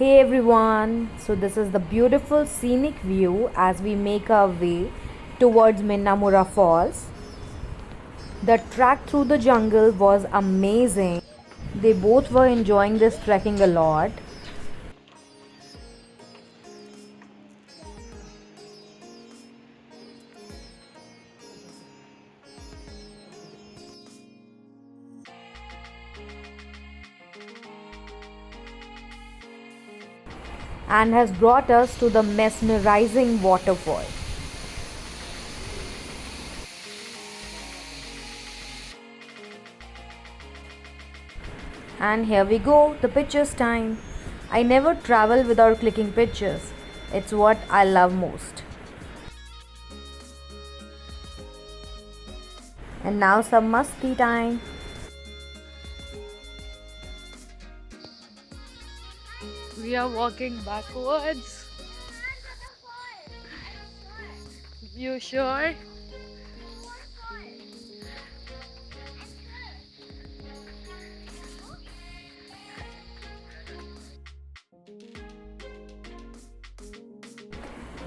Hey everyone, so this is the beautiful scenic view as we make our way towards Minnamurra Falls. The trek through the jungle was amazing. They both were enjoying this trekking a lot and has brought us to the mesmerizing waterfall. And here we go, the pictures time. I never travel without clicking pictures. It's what I love most. And now some musty time. We are walking backwards. You sure?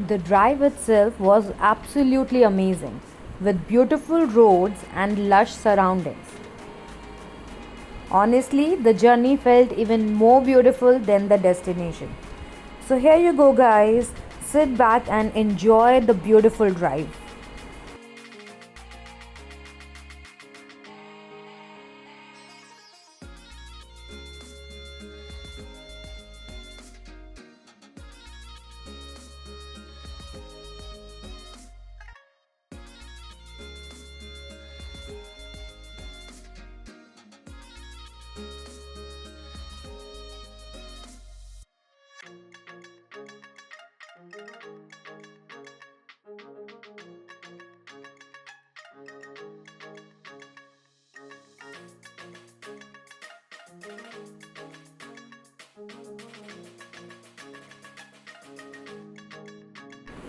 The drive itself was absolutely amazing, with beautiful roads and lush surroundings. Honestly, the journey felt even more beautiful than the destination. So, here you go, guys. Sit back and enjoy the beautiful drive.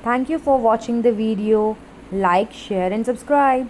Thank you for watching the video. Like, share, and subscribe.